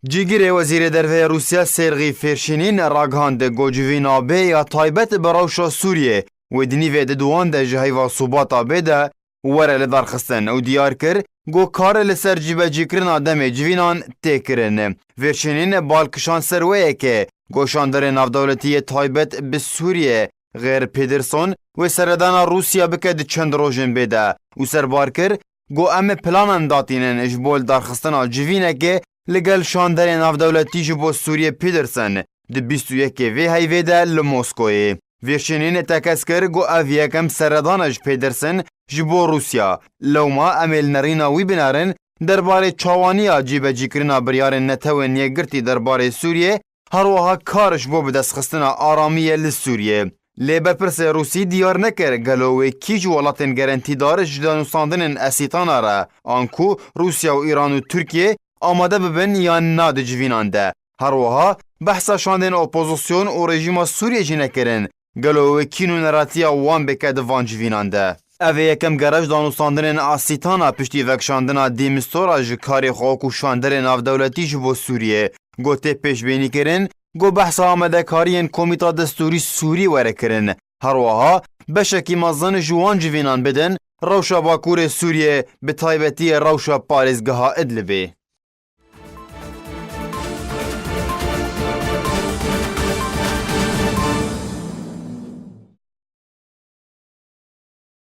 Cîgirê Wezîrê Derve Rûsya Sergî Fêrşînîn ragihand ku civîna bê ya taybet bi rewşa Sûriyê wê di nîvê di duwan de ji heyva sobata bê de were li darxistin û diyar kir ku karê li ser cîbecîkirina demê civînan tê kirin. Fêrşînîn balkişan ser wêyekê goşanderê navdewletiyê taybet bi Sûriyê Geir Pederson wê seredana Rûsya bike di çend rojên bê de û serbar kir ku em ê planan datînin ji bo li darxistina civînekê لگل شاندر نافدولتی جبو سوریه پیدرسن دی 21 وی هیوی ده لموسکوی. ویرشنین تکس کر گو او یکم سردانش پیدرسن جبو روسیا. لوما امیل نرینا وی بنارن درباره چاوانی جیبه جیکرنا بریار نتوین یگرتی درباره سوریه هروها کارش بو بدست خستنا آرامیه لسوریه. لیبر پرس روسی دیار نکر گلوی کی جوالاتن گرانتی دارش دانوساندن اسیتانا را آنکو روسیا و ایران و ترکیه آماده ببن یا نه د جوینان ده. هر وها بحثا شاندن اپوزیسیون و رژیم سوریه جی نکرن گلو کینو نراتیا وان بکه د وان جوینان ده. اوه یکم گرج دانوستاندن آسیتانا پشتی وکشاندنا دیمستورا جی کاری خوک و شاندن نافدولتی جبو سوریه گوته پیش بینی کرن گو بحثا آمده کارین کمیتا دستوری سوری وره کرن. هر وها بشکی مزن جوان جوینان بدن روشا باکور سوریه به تایبتی روشا پارزگاه ادلبه.